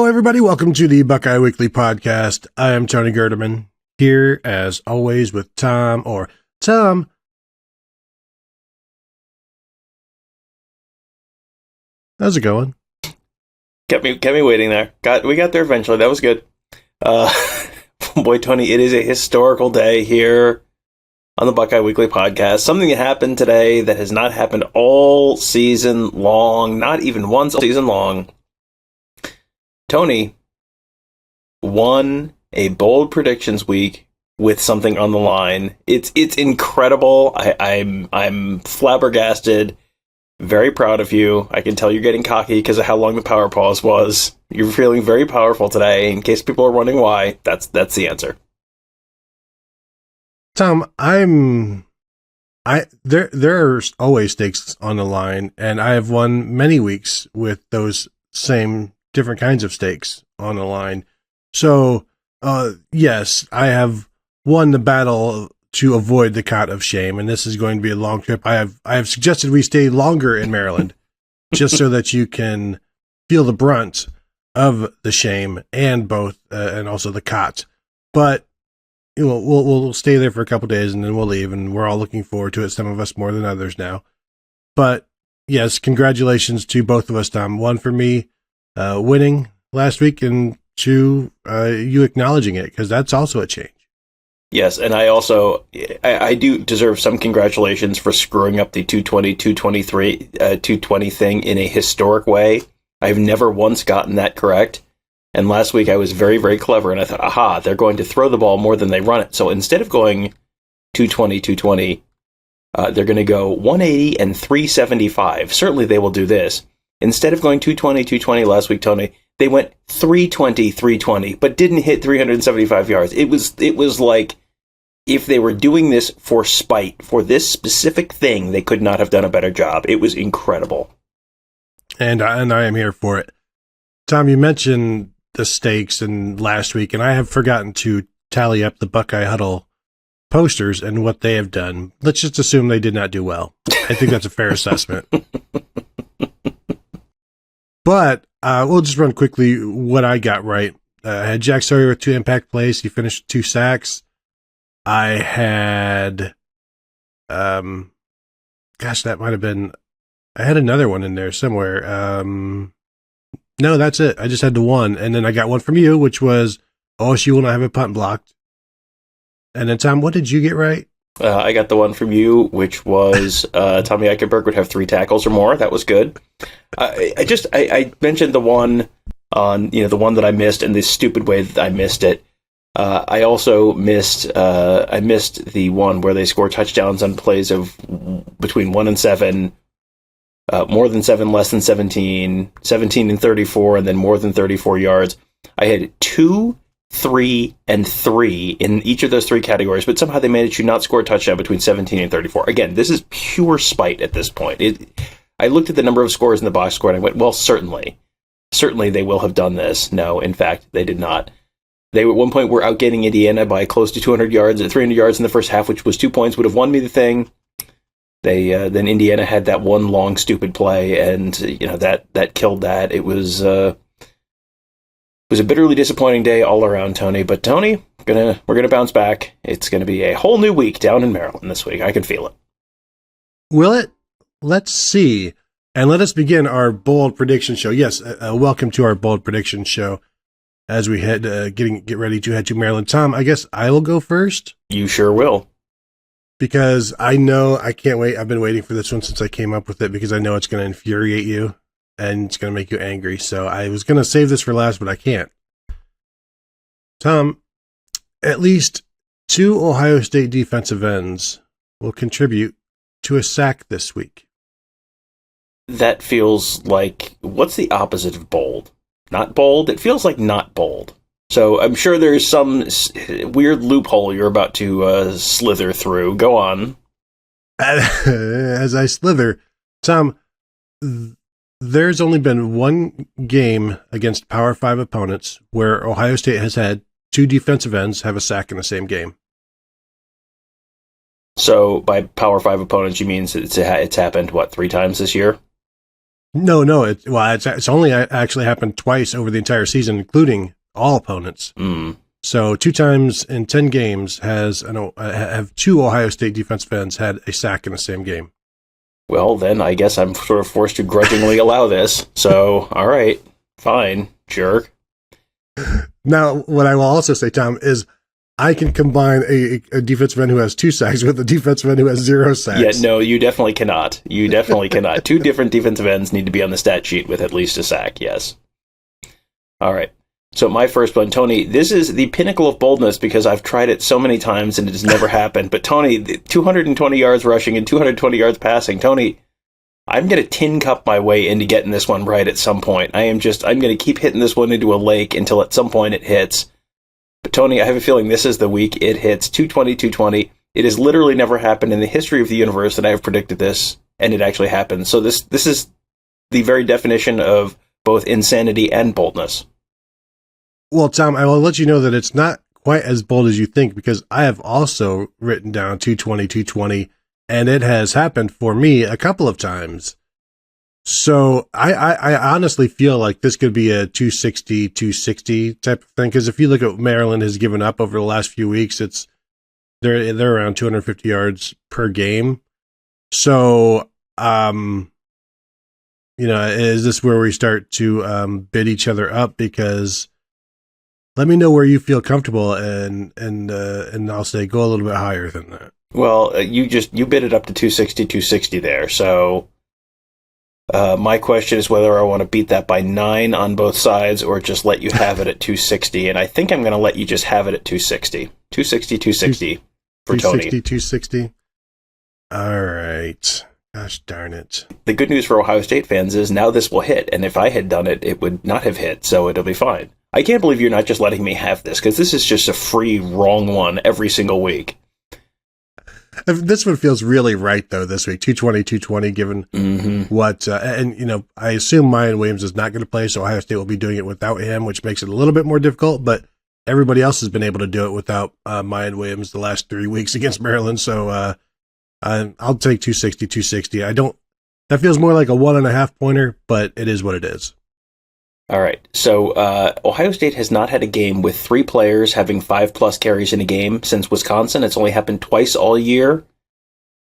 everybody. Welcome to the Buckeye Weekly Podcast. I am Tony Gerdeman, here as always with Tom Orr. Tom, how's it going? Kept me waiting there. We got there eventually. That was good. Boy, Tony, it is a historical day here on the Buckeye Weekly Podcast. Something that happened today that has not happened all season long, not even once all season long. Tony won a bold predictions week with something on the line. It's incredible. I'm flabbergasted. Very proud of you. I can tell you're getting cocky because of how long the power pause was. You're feeling very powerful today. In case people are wondering why, that's the answer. Tom, there are always stakes on the line, and I have won many weeks with those same different kinds of stakes on the line. So, yes, I have won the battle to avoid the cot of shame, and this is going to be a long trip. I have suggested we stay longer in Maryland, just so that you can feel the brunt of the shame and also the cot. But we'll stay there for a couple days and then we'll leave, and we're all looking forward to it. Some of us more than others now. But yes, congratulations to both of us, Tom. One for me winning last week, and two, you acknowledging it, because that's also a change. Yes, and I do deserve some congratulations for screwing up the 220, 223, 220 thing in a historic way. I've never once gotten that correct. And last week I was very, very clever, and I thought, aha, they're going to throw the ball more than they run it. So instead of going 220, 220, they're going to go 180 and 375. Certainly they will do this. Instead of going 220, 220 last week, Tony, they went 320, 320, but didn't hit 375 yards. It was like, if they were doing this for spite, for this specific thing, they could not have done a better job. It was incredible. And I am here for it. Tom, you mentioned the stakes and last week, and I have forgotten to tally up the Buckeye Huddle posters and what they have done. Let's just assume they did not do well. I think that's a fair assessment. But we'll just run quickly what I got right. I had Jack Sawyer with 2 impact plays. He finished 2 sacks. I had, that might have been, I had another one in there somewhere. No, that's it. I just had the one. And then I got one from you, which was OSU will not have a punt blocked. And then, Tom, what did you get right? I got the one from you, which was Tommy Eichenberg would have 3 tackles or more. That was good. I mentioned the one on, the one that I missed and the stupid way that I missed it. I also missed the one where they score touchdowns on plays of between 1 and 7, more than 7, less than 17, 17 and 34, and then more than 34 yards. I had 2, 3, and 3 in each of those 3 categories, but somehow they managed to not score a touchdown between 17 and 34. Again, this is pure spite at this point. I looked at the number of scores in the box score and I went, well, certainly they will have done this. No, in fact, they did not. They at one point were outgaining Indiana by close to 200 yards, 300 yards in the first half, which was 2 points, would have won me the thing. Then Indiana had that one long stupid play, and that killed that. It was a bitterly disappointing day all around, Tony. But Tony, we're gonna bounce back. It's gonna be a whole new week down in Maryland this week. I can feel it. Will it? Let's see, and let us begin our bold prediction show. Yes, welcome to our bold prediction show. As we head get ready to head to Maryland. Tom, I guess I will go first. You sure will. Because I know I can't wait. I've been waiting for this one since I came up with it, because I know it's going to infuriate you and it's going to make you angry. So I was going to save this for last, but I can't. Tom, at least 2 Ohio State defensive ends will contribute to a sack this week. That feels like, what's the opposite of bold? Not bold? It feels like not bold. So I'm sure there's some weird loophole you're about to slither through. Go on. As I slither, Tom, there's only been one game against Power 5 opponents where Ohio State has had 2 defensive ends have a sack in the same game. So by Power 5 opponents, you mean it's happened, 3 times this year? No. It's only actually happened twice over the entire season, including all opponents. Mm. So 2 times in 10 games have 2 Ohio State defensive ends had a sack in the same game. Well, then I guess I'm sort of forced to grudgingly allow this. So, all right, fine, jerk. Now, what I will also say, Tom, is I can combine a defensive end who has 2 sacks with a defensive end who has 0 sacks. Yeah, no, you definitely cannot. You definitely cannot. 2 different defensive ends need to be on the stat sheet with at least a sack, yes. All right. So my first one, Tony, this is the pinnacle of boldness because I've tried it so many times and it has never happened. But Tony, 220 yards rushing and 220 yards passing. Tony, I'm going to tin cup my way into getting this one right at some point. I'm going to keep hitting this one into a lake until at some point it hits. But Tony, I have a feeling this is the week it hits 220. It has literally never happened in the history of the universe that I have predicted this, and it actually happened. So this is the very definition of both insanity and boldness. Well, Tom, I will let you know that it's not quite as bold as you think because I have also written down 220, and it has happened for me a couple of times. So I honestly feel like this could be a 260 type of thing because if you look at what Maryland has given up over the last few weeks, they're around 250 yards per game. So, is this where we start to bid each other up? Because let me know where you feel comfortable, and I'll say go a little bit higher than that. Well, you bid it up to 260 there. So my question is whether I want to beat that by 9 on both sides or just let you have it at 260. And I think I'm going to let you just have it at 260. 260 for Tony. 260. All right. Gosh darn it. The good news for Ohio State fans is now this will hit. And if I had done it, it would not have hit. So it'll be fine. I can't believe you're not just letting me have this, because this is just a free wrong one every single week. This one feels really right, though, this week. 220, given what... I assume Mayan Williams is not going to play, so Ohio State will be doing it without him, which makes it a little bit more difficult, but everybody else has been able to do it without Mayan Williams the last 3 weeks against Maryland, so I'll take 260. That feels more like a 1.5 pointer, but it is what it is. All right, so Ohio State has not had a game with 3 players having 5+ carries in a game since Wisconsin. It's only happened twice all year.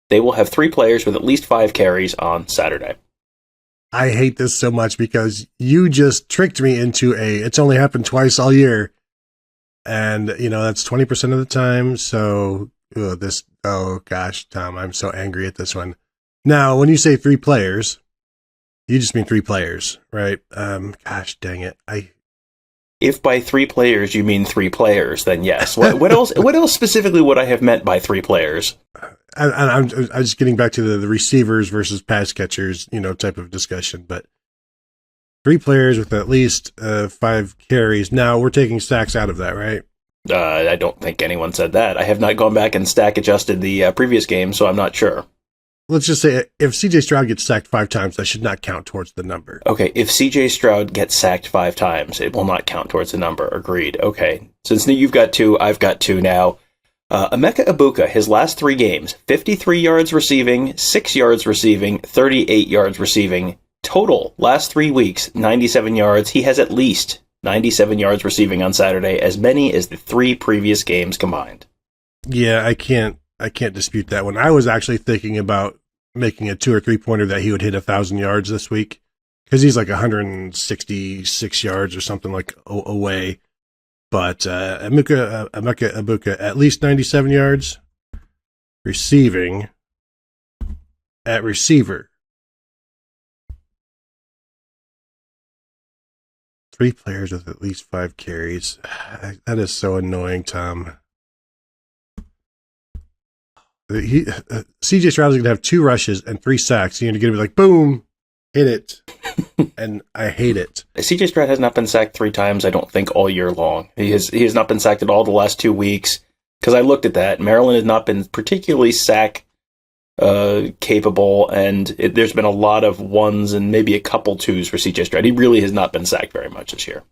They will have 3 players with at least 5 carries on Saturday. I hate this so much because you just tricked me into it's only happened twice all year. And, that's 20% of the time. So, oh gosh, Tom, I'm so angry at this one. Now, when you say 3 players... You just mean 3 players, right? Gosh dang it! If by 3 players you mean 3 players, then yes. What else? What else specifically would I have meant by 3 players? I'm just getting back to the receivers versus pass catchers, type of discussion. But 3 players with at least 5 carries. Now we're taking sacks out of that, right? I don't think anyone said that. I have not gone back and stack adjusted the previous game, so I'm not sure. Let's just say if CJ Stroud gets sacked 5 times, that should not count towards the number. Okay, if CJ Stroud gets sacked 5 times, it will not count towards the number. Agreed. Okay, since you've got 2, I've got 2 now. Emeka Egbuka, his last 3 games, 53 yards receiving, 6 yards receiving, 38 yards receiving. Total, last 3 weeks, 97 yards. He has at least 97 yards receiving on Saturday, as many as the 3 previous games combined. Yeah, I can't dispute that one. I was actually thinking about making a 2 or 3 pointer that he would hit 1,000 yards this week because he's like 166 yards or something like away. But Emeka Egbuka at least 97 yards receiving at receiver. 3 players with at least 5 carries. That is so annoying, Tom. CJ Stroud is going to have 2 rushes and 3 sacks. You're going to be like, boom, hit it. And I hate it. CJ Stroud has not been sacked 3 times, I don't think, all year long. He has not been sacked at all the last 2 weeks. Because I looked at that. Maryland has not been particularly sack capable, and there's been a lot of 1s and maybe a couple 2s for CJ Stroud. He really has not been sacked very much this year.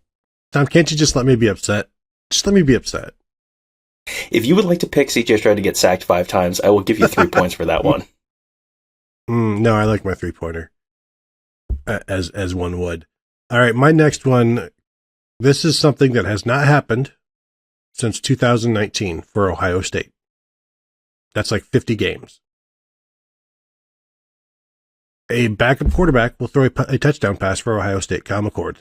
Tom, can't you just let me be upset? Just let me be upset. If you would like to pick CJ Stroud to get sacked 5 times, I will give you 3 points for that one. No, I like my 3-pointer. as one would. All right, my next one. This is something that has not happened since 2019 for Ohio State. That's like 50 games. A backup quarterback will throw a touchdown pass for Ohio State, Kyle McCord.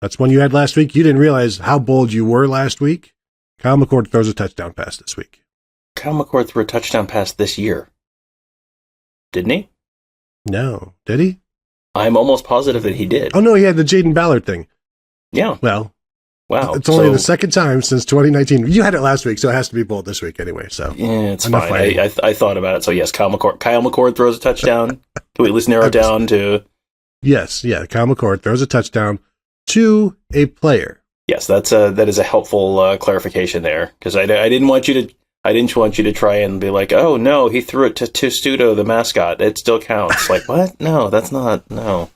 That's one you had last week. You didn't realize how bold you were last week. Kyle McCord throws a touchdown pass this week. Kyle McCord threw a touchdown pass this year. Didn't he? No. Did he? I'm almost positive that he did. Oh, no, he had the Jaden Ballard thing. Yeah. Well, wow. It's only the second time since 2019. You had it last week, so it has to be bold this week anyway. So yeah, it's fine. I thought about it. So yes, Kyle McCord throws a touchdown. Can we at least narrow it down to? Yes, yeah. Kyle McCord throws a touchdown to a player. Yes, that is a helpful clarification there, because I didn't want you to try and be like, oh no, he threw it to Studo, the mascot. It still counts. Like what? No, that's not. No.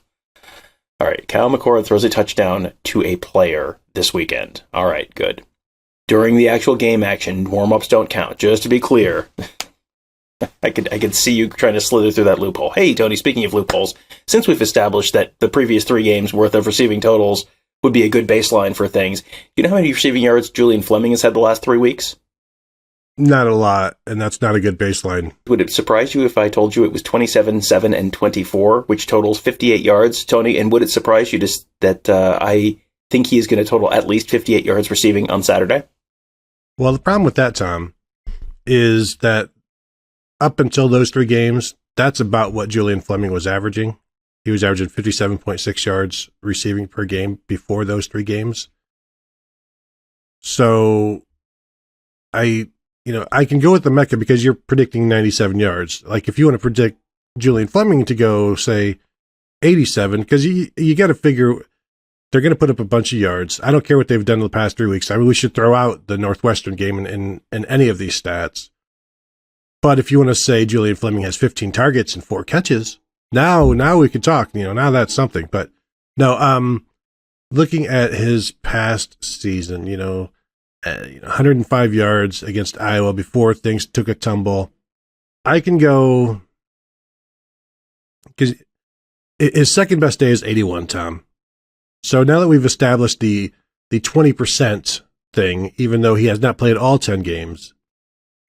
All right, Kyle McCord throws a touchdown to a player this weekend. All right, good. During the actual game action, warm-ups don't count. Just to be clear, I could see you trying to slither through that loophole. Hey, Tony, speaking of loopholes, since we've established that the previous 3 games worth of receiving totals would be a good baseline for things, you know how many receiving yards Julian Fleming has had the last 3 weeks? Not a lot, and that's not a good baseline. Would it surprise you if I told you it was 27, 7, and 24, which totals 58 yards, Tony? And would it surprise you that I think he is going to total at least 58 yards receiving on Saturday? Well, the problem with that, Tom, is that up until those 3 games, that's about what Julian Fleming was averaging. He was averaging 57.6 yards receiving per game before those 3 games. So I can go with the Emeka because you're predicting 97 yards. Like if you want to predict Julian Fleming to go, say, 87, because you got to figure they're going to put up a bunch of yards. I don't care what they've done in the past 3 weeks. I mean, we should throw out the Northwestern game in any of these stats. But if you want to say Julian Fleming has 15 targets and 4 catches, now we can talk. Now that's something. But no, looking at his past season, 105 yards against Iowa before things took a tumble. I can go because his second best day is 81, Tom. So now that we've established the 20% thing, even though he has not played all 10 games,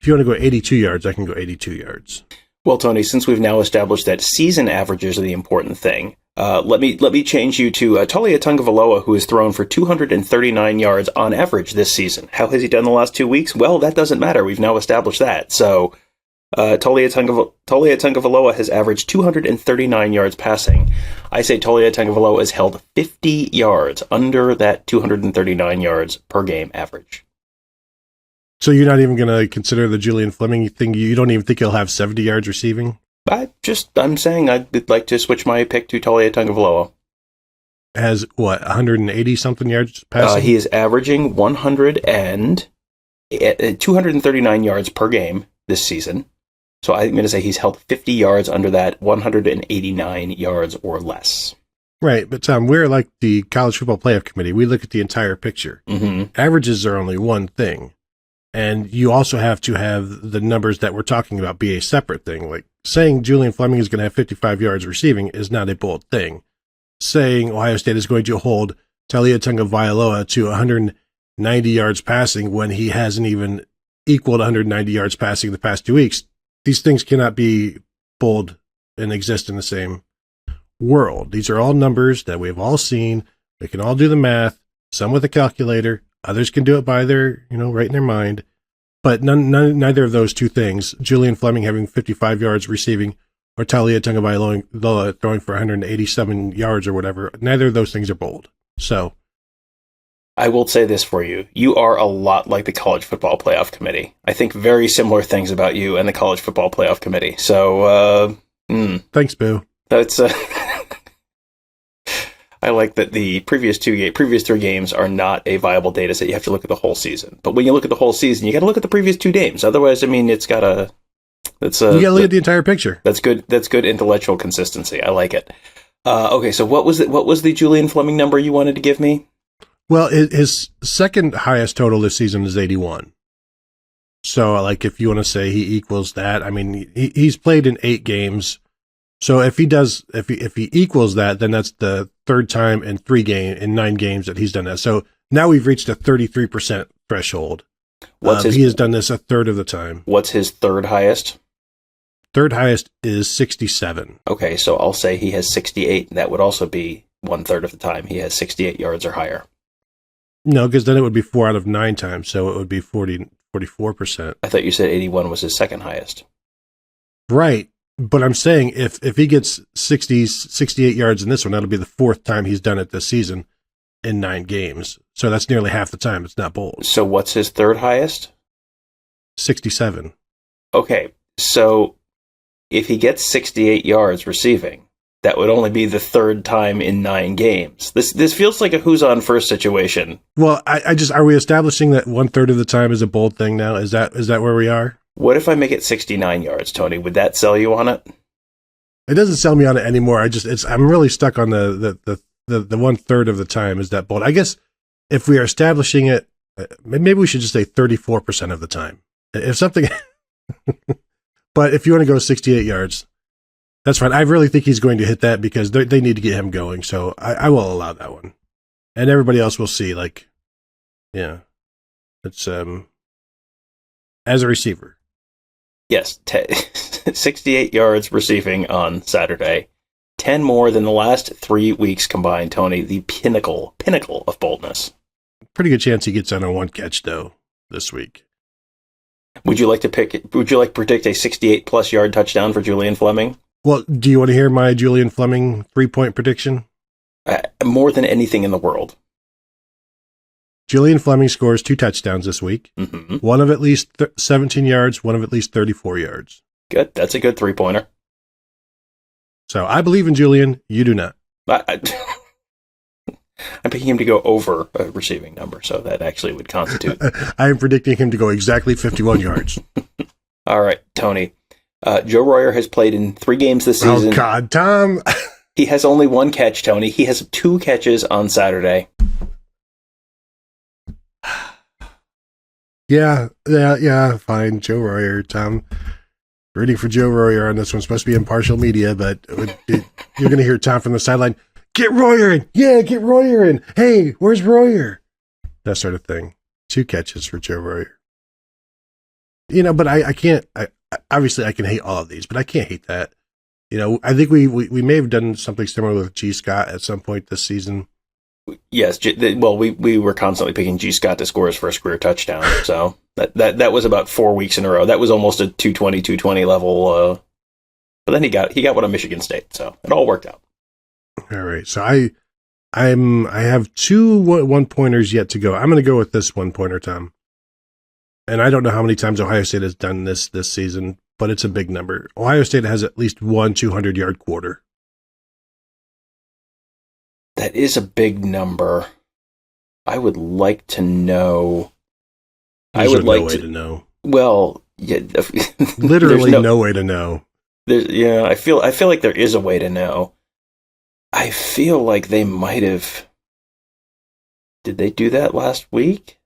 if you want to go 82 yards, I can go 82 yards. Well, Tony, since we've now established that season averages are the important thing, let me change you to Taulia Tagovailoa, who has thrown for 239 yards on average this season. How has he done the last 2 weeks? Well, that doesn't matter. We've now established that. So Taulia Tagovailoa has averaged 239 yards passing. I say Taulia Tagovailoa has held 50 yards under that 239 yards per game average. So you're not even going to consider the Julian Fleming thing? You don't even think he'll have 70 yards receiving? I'm saying I'd like to switch my pick to Taulia Tagovailoa. Has, 180-something yards passing? He is averaging 239 yards per game this season. So I'm going to say he's held 50 yards under that, 189 yards or less. Right, but Tom, we're like the College Football Playoff Committee. We look at the entire picture. Mm-hmm. Averages are only one thing. And you also have to have the numbers that we're talking about be a separate thing. Like saying Julian Fleming is going to have 55 yards receiving is not a bold thing. Saying Ohio State is going to hold Taulia Tagovailoa to 190 yards passing when he hasn't even equaled 190 yards passing the past 2 weeks, these things cannot be bold and exist in the same world. These are all numbers that we've all seen. We can all do the math, some with a calculator. Others can do it by their, right in their mind. But neither of those two things, Julian Fleming having 55 yards receiving or Taulia Tagovailoa throwing for 187 yards or whatever, neither of those things are bold. So I will say this for you. You are a lot like the College Football Playoff Committee. I think very similar things about you and the College Football Playoff Committee. So, thanks, Boo. That's I like that the previous 3 games are not a viable data set. You have to look at the whole season. But when you look at the whole season, you got to look at the previous 2 games. Otherwise, it's got to. You got to look at the entire picture. That's good. That's good intellectual consistency. I like it. Okay, so what was the Julian Fleming number you wanted to give me? Well, his second highest total this season is 81. So, if you want to say he equals that, he's played in 8 games. So if he equals that, then that's the third time in 9 games that he's done that. So now we've reached a 33% threshold. He has done this a third of the time. What's his third highest? Third highest is 67. Okay, so I'll say he has 68. That would also be 1/3 of the time he has 68 yards or higher. No, because then it would be 4 out of 9 times, so it would be 44%. I thought you said 81 was his second highest. Right, but I'm saying if he gets 68 yards in this one, that'll be the 4th time he's done it this season in 9 games. So that's nearly half the time. It's not bold. So what's his third highest? 67. Okay, so if he gets 68 yards receiving, that would only be the 3rd time in 9 games. This feels like a who's on first situation. Well, I just, are we establishing that 1/3 of the time is a bold thing now? Is that where we are? What if I make it 69 yards, Tony? Would that sell you on it? It doesn't sell me on it anymore. I'm really stuck on the 1/3 of the time is that bold. I guess if we are establishing it, maybe we should just say 34% of the time. If something, but if you want to go 68 yards, that's fine. I really think he's going to hit that because they need to get him going. So I will allow that one. And everybody else will see, like, yeah, it's, as a receiver. Yes, 68 yards receiving on Saturday. 10 more than the last 3 weeks combined, Tony. The pinnacle of boldness. Pretty good chance he gets on a 1 catch, though, this week. Would you like to predict a 68-plus yard touchdown for Julian Fleming? Well, do you want to hear my Julian Fleming 3-point prediction? More than anything in the world. Julian Fleming scores 2 touchdowns this week. Mm-hmm. One of at least 17 yards, one of at least 34 yards. Good. That's a good 3-pointer. So I believe in Julian. You do not. I'm picking him to go over a receiving number, so that actually would constitute. I am predicting him to go exactly 51 yards. All right, Tony. Joe Royer has played in 3 games this season. Oh, God, Tom. He has only 1 catch, Tony. He has 2 catches on Saturday. Yeah, fine. Joe Royer, Tom. Rooting for Joe Royer on this one. Supposed to be impartial media, but you're going to hear Tom from the sideline. Get Royer in. Yeah, get Royer in. Hey, where's Royer? That sort of thing. 2 catches for Joe Royer. You know, but I can't. Obviously, I can hate all of these, but I can't hate that. You know, I think we may have done something similar with G. Scott at some point this season. Yes, well, we were constantly picking G. Scott to score his first career touchdown, so that was about 4 weeks in a row. That was almost a 220 level. But then he got one at Michigan State, so it all worked out. All right, so I have 2 1-pointers yet to go. I'm going to go with this 1-pointer, Tom. And I don't know how many times Ohio State has done this season, but it's a big number. Ohio State has at least 1 200-yard quarter. That is a big number. I would like to know. There's no way to know. Well, yeah, literally no way to know. Yeah, I feel like there is a way to know. I feel like they might have. Did they do that last week?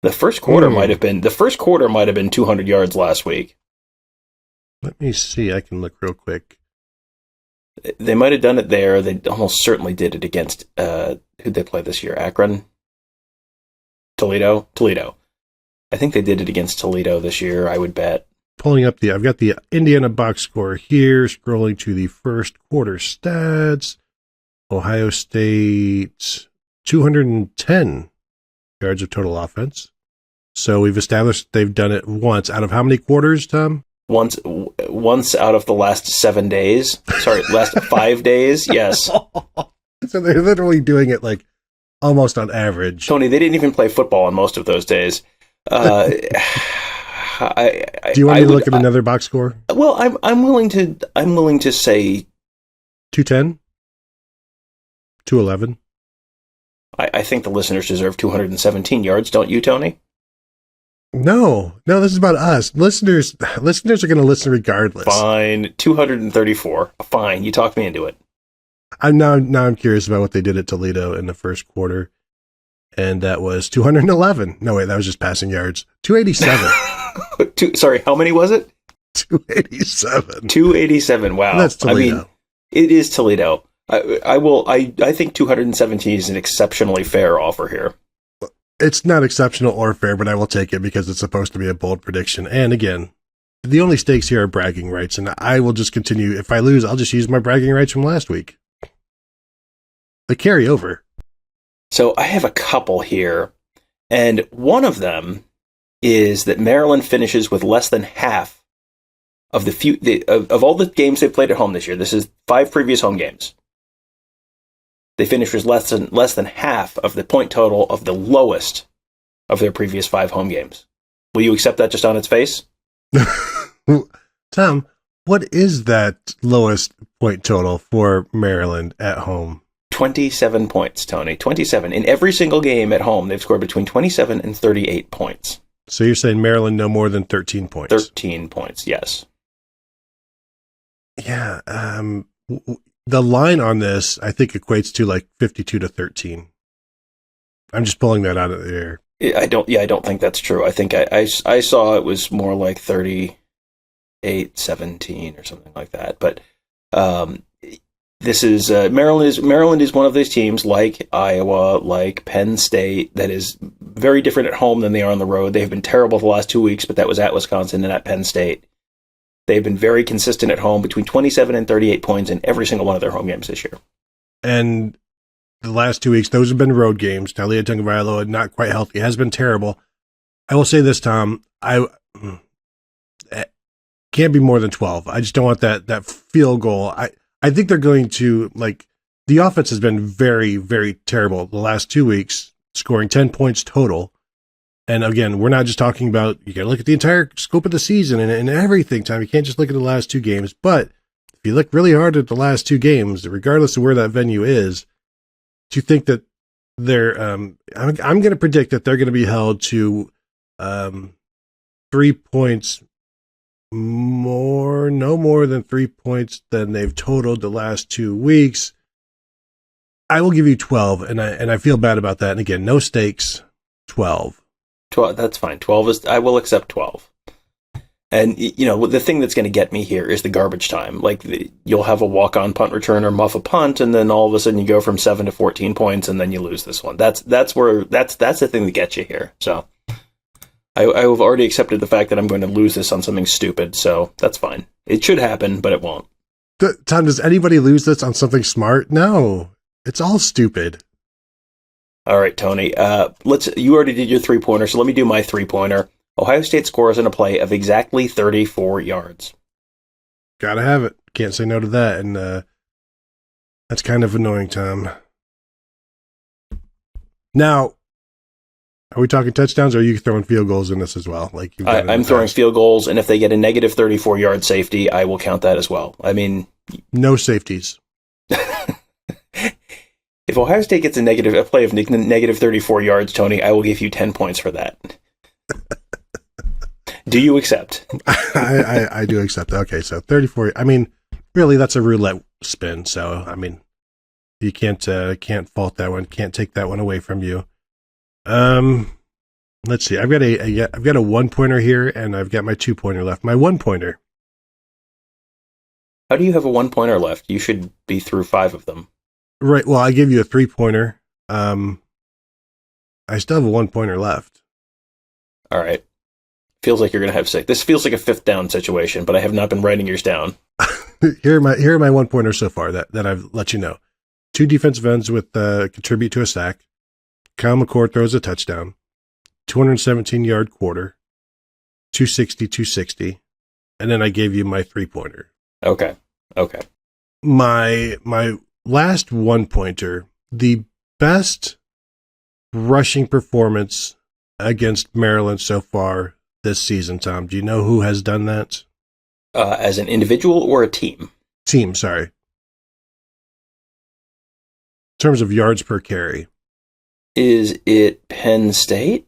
The first quarter might have been 200 yards last week. Let me see. I can look real quick. They might have done it there. They almost certainly did it against who'd they play this year? Akron? Toledo. I think they did it against Toledo this year, I would bet. Pulling up I've got the Indiana box score here, scrolling to the first quarter stats. Ohio State, 210 yards of total offense. So we've established they've done it once. Out of how many quarters, Tom? Once out of the last 7 days. Sorry, last 5 days. Yes. So they're literally doing it like almost on average. Tony, they didn't even play football on most of those days. Do you want me to look at another box score? Well, I'm willing to say 210, 211. I think the listeners deserve 217 yards, don't you, Tony? No, this is about us. Listeners are going to listen regardless. Fine, 234. Fine, you talked me into it. I'm curious about what they did at Toledo in the first quarter, and that was 211. No, wait, that was just passing yards. 287. Sorry, how many was it? 287. 287. Wow. That's Toledo. It is Toledo. I think 217 is an exceptionally fair offer here. It's not exceptional or fair, but I will take it because it's supposed to be a bold prediction. And again, the only stakes here are bragging rights, and I will just continue. If I lose, I'll just use my bragging rights from last week. They carry over. So I have a couple here, and one of them is that Maryland finishes with less than half of of all the games they've played at home this year. This is 5 previous home games. They finished with less than half of the point total of the lowest of their previous 5 home games. Will you accept that just on its face? Tom, what is that lowest point total for Maryland at home? 27 points, Tony. 27. In every single game at home, they've scored between 27 and 38 points. So you're saying Maryland no more than 13 points? 13 points, yes. Yeah, the line on this, I think, equates to like 52-13. I'm just pulling that out of the air. I don't think that's true. I think I saw it was more like 38-17 or something like that. But this is Maryland is one of those teams like Iowa, like Penn State, that is very different at home than they are on the road. They've been terrible the last 2 weeks, but that was at Wisconsin and at Penn State. They've been very consistent at home, between 27 and 38 points in every single one of their home games this year. And the last 2 weeks, those have been road games. Talia Tagovailoa, not quite healthy, has been terrible. I will say this, Tom. It can't be more than 12. I just don't want that field goal. I think they're going to, like, the offense has been very, very terrible the last 2 weeks, scoring 10 points total. And again, we're not just talking about, you got to look at the entire scope of the season and everything, Tom. You can't just look at the last 2 games. But if you look really hard at the last 2 games, regardless of where that venue is, do you think that they're, I'm going to predict that they're going to be held to 3 points more, no more than 3 points than they've totaled the last 2 weeks. I will give you 12, and I feel bad about that. And again, no stakes, 12. 12, that's fine. 12 is, I will accept 12. And, you know, the thing that's going to get me here is the garbage time. Like, you'll have a walk-on punt return or muff a punt, and then all of a sudden you go from 7 to 14 points, and then you lose this one. That's the thing that gets you here. So I have already accepted the fact that I'm going to lose this on something stupid, so that's fine. It should happen, but it won't. Tom, does anybody lose this on something smart? No. It's all stupid. All right, Tony. You already did your 3-pointer, so let me do my 3-pointer. Ohio State scores in a play of exactly 34 yards. Gotta have it. Can't say no to that, and that's kind of annoying, Tom. Now, are we talking touchdowns, or are you throwing field goals in this as well? Like I'm throwing field goals, and if they get a negative 34-yard safety, I will count that as well. I mean, no safeties. If Ohio State gets a play of negative 34 yards, Tony, I will give you 10 points for that. Do you accept? I do accept. Okay, so 34. I mean, really, that's a roulette spin. So, I mean, you can't fault that one. Can't take that one away from you. Let's see. I've got a 1-pointer here, and I've got my 2-pointer left. My 1-pointer. How do you have a 1-pointer left? You should be through 5 of them. Right. Well, I gave you a 3-pointer. I still have a 1-pointer left. All right. Feels like you're going to have 6. This feels like a 5th down situation, but I have not been writing yours down. Here are my 1-pointers so far that I've let you know. 2 defensive ends with contribute to a sack. Kyle McCord throws a touchdown. 217-yard quarter. 260. And then I gave you my 3-pointer. Okay. My last 1-pointer, the best rushing performance against Maryland so far this season, Tom. Do you know who has done that? As an individual or a team? Team, sorry. In terms of yards per carry. Is it Penn State?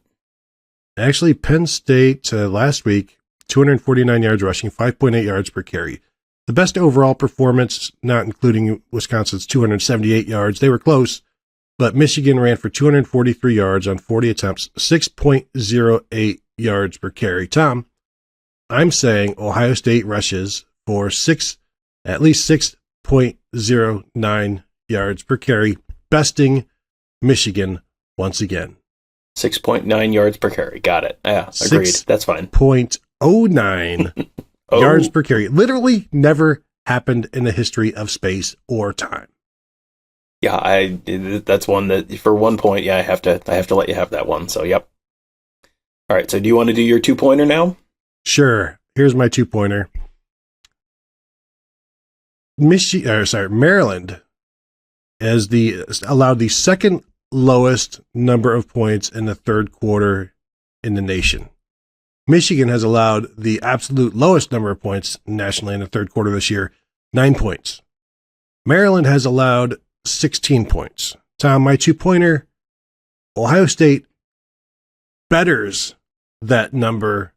Actually, Penn State last week, 249 yards rushing, 5.8 yards per carry. The best overall performance, not including Wisconsin's 278 yards. They were close, but Michigan ran for 243 yards on 40 attempts, 6.08 yards per carry. Tom, I'm saying Ohio State rushes for at least 6.09 yards per carry, besting Michigan once again. 6.9 yards per carry. Got it. Yeah, agreed. That's fine. 6.09 yards per carry. Literally never happened in the history of space or time. Yeah, that's one that for 1 point, yeah, I have to let you have that one. So, yep. All right. So, do you want to do your 2-pointer now? Sure. Here's my 2-pointer. Maryland allowed the second lowest number of points in the third quarter in the nation. Michigan has allowed the absolute lowest number of points nationally in the third quarter this year, 9 points. Maryland has allowed 16 points. Tom, my 2-pointer, Ohio State betters that number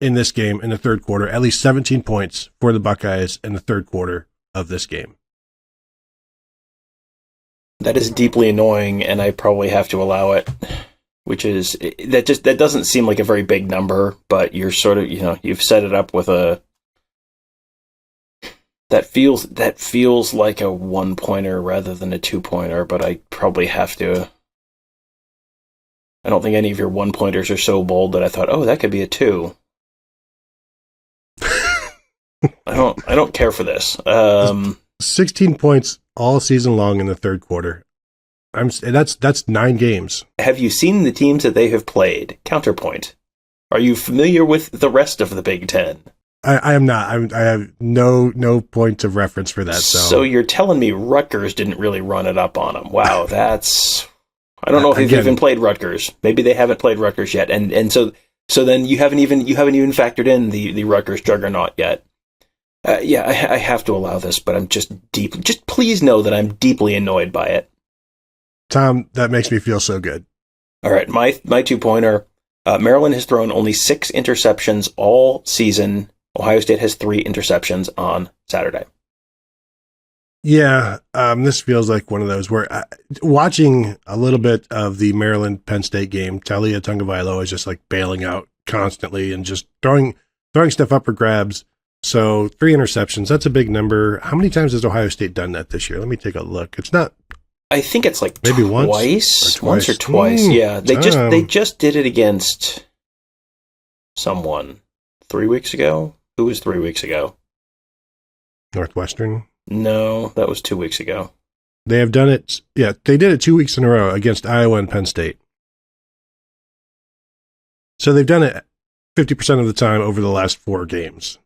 in this game in the third quarter, at least 17 points for the Buckeyes in the third quarter of this game. That is deeply annoying, and I probably have to allow it, which is, that doesn't seem like a very big number, but you're sort of, you've set it up with that feels like a 1-pointer rather than a 2-pointer, but I probably have to. I don't think any of your 1-pointers are so bold that I thought, oh, that could be a 2. I don't care for this. 16 points all season long in the third quarter. That's 9 games. Have you seen the teams that they have played? Counterpoint. Are you familiar with the rest of the Big Ten? I am not. I have no point of reference for that. So you're telling me Rutgers didn't really run it up on them? Wow, that's. I don't know if they've even played Rutgers. Maybe they haven't played Rutgers yet, and so then you haven't even factored in the Rutgers juggernaut yet. Yeah, I have to allow this, but I'm just please know that I'm deeply annoyed by it. Tom, that makes me feel so good. All right, my 2-pointer. Maryland has thrown only 6 interceptions all season. Ohio State has 3 interceptions on Saturday. Yeah, this feels like one of those where watching a little bit of the Maryland-Penn State game, Talia Tagovailoa is just like bailing out constantly and just throwing stuff up for grabs. So 3 interceptions, that's a big number. How many times has Ohio State done that this year? Let me take a look. It's not. I think it's like maybe once or twice. Yeah, they just did it against someone 3 weeks ago. Who was 3 weeks ago? Northwestern? No, that was 2 weeks ago. They have done it. Yeah, they did it 2 weeks in a row against Iowa and Penn State. So they've done it 50% of the time over the last 4 games.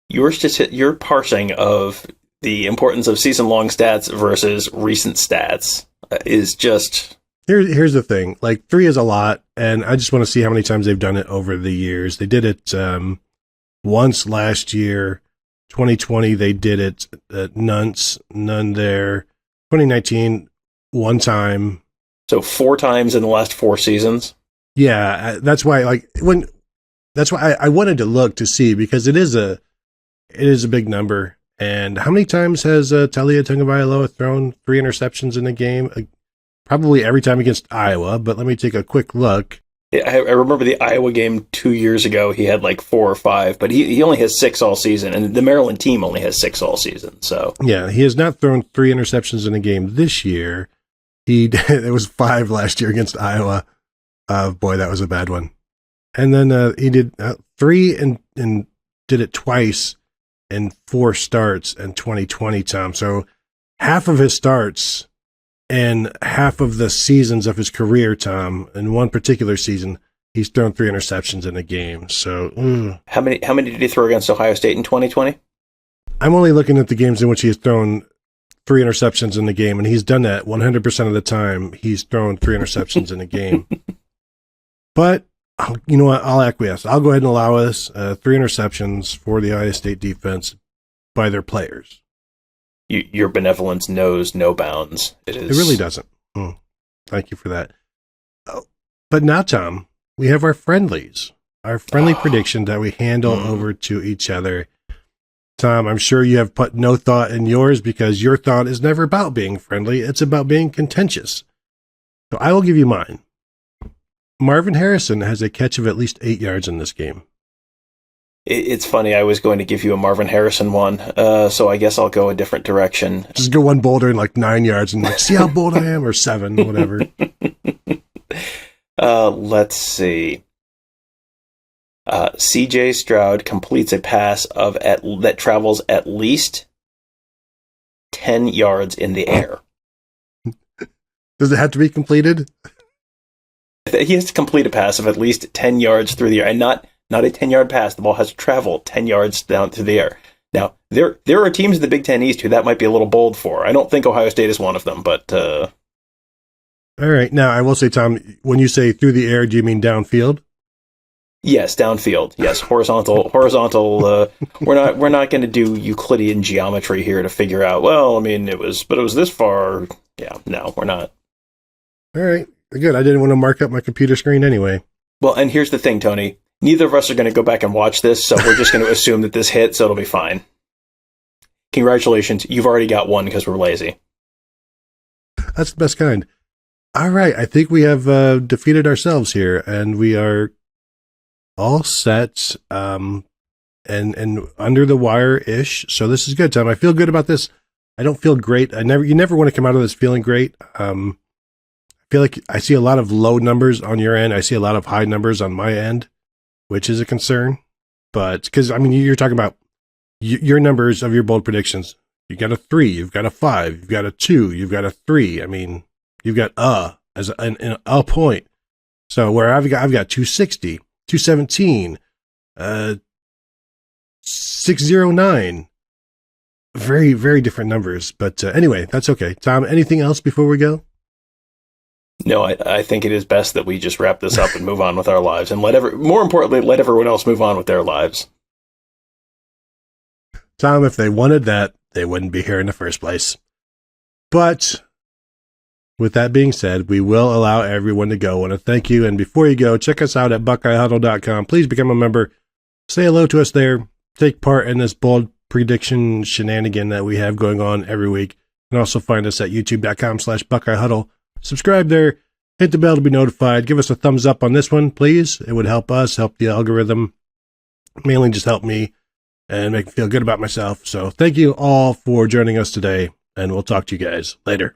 Your parsing of the importance of season-long stats versus recent stats is just... Here's the thing. Like, 3 is a lot, and I just want to see how many times they've done it over the years. They did it once last year. 2020, they did it at none there. 2019, 1 time. So 4 times in the last 4 seasons? Yeah, that's why I wanted to look to see, because it is a big number. And how many times has Talia Tagovailoa thrown 3 interceptions in a game? Probably every time against Iowa, but let me take a quick look. Yeah, I remember the Iowa game 2 years ago. He had like 4 or 5, but he only has 6 all season, and the Maryland team only has 6 all season. So yeah, he has not thrown 3 interceptions in a game this year. It was 5 last year against Iowa. Boy, that was a bad one. And then he did 3 and did it twice in 4 starts in 2020, Tom. So half of his starts and half of the seasons of his career, Tom, in one particular season, he's thrown 3 interceptions in a game. So how many did he throw against Ohio State in 2020? I'm only looking at the games in which he has thrown 3 interceptions in the game, and he's done that 100% of the time. He's thrown 3 interceptions in a game. But you know what? I'll acquiesce. I'll go ahead and allow us 3 interceptions for the Ohio State defense by their players. Your benevolence knows no bounds. It really doesn't. Thank you for that. But now, Tom, we have our friendlies. Our friendly prediction that we handle over to each other. Tom, I'm sure you have put no thought in yours, because your thought is never about being friendly. It's about being contentious. So I will give you mine. Marvin Harrison has a catch of at least 8 yards in this game. It's funny. I was going to give you a Marvin Harrison one, so I guess I'll go a different direction. Just go one boulder in like 9 yards and like, see how bold I am, or 7, whatever. Let's see. C.J. Stroud completes a pass that travels at least 10 yards in the air. Does it have to be completed? He has to complete a pass of at least 10 yards through the air, and not a 10-yard pass. The ball has to travel 10 yards down through the air. Now, there are teams in the Big Ten East who that might be a little bold for. I don't think Ohio State is one of them, but... All right. Now, I will say, Tom, when you say through the air, do you mean downfield? Yes, downfield. Yes, horizontal. We're not going to do Euclidean geometry here to figure out. Well, I mean, it was this far. Yeah, no, we're not. All right, good. I didn't want to mark up my computer screen anyway. Well, and here's the thing, Tony. Neither of us are going to go back and watch this, so we're just going to assume that this hit, so it'll be fine. Congratulations, you've already got one because we're lazy. That's the best kind. All right, I think we have defeated ourselves here, and we are all set, and under the wire-ish. So this is good, Tom. I feel good about this. I don't feel great. You never want to come out of this feeling great. I feel like I see a lot of low numbers on your end. I see a lot of high numbers on my end, which is a concern. But because I mean, you're talking about your numbers of your bold predictions. You got a 3, you've got a 5, you've got a 2, you've got a 3. I mean, you've got as a point. So where I've got 260. 217, 609. Very, very different numbers. But anyway, that's okay. Tom, anything else before we go? No, I think it is best that we just wrap this up and move on with our lives, and more importantly, let everyone else move on with their lives. Tom, if they wanted that, they wouldn't be here in the first place. But with that being said, we will allow everyone to go. I want to thank you. And before you go, check us out at BuckeyeHuddle.com. Please become a member. Say hello to us there. Take part in this bold prediction shenanigan that we have going on every week. You can also find us at youtube.com/BuckeyeHuddle. Subscribe there. Hit the bell to be notified. Give us a thumbs up on this one, please. It would help us, help the algorithm. Mainly just help me and make me feel good about myself. So thank you all for joining us today, and we'll talk to you guys later.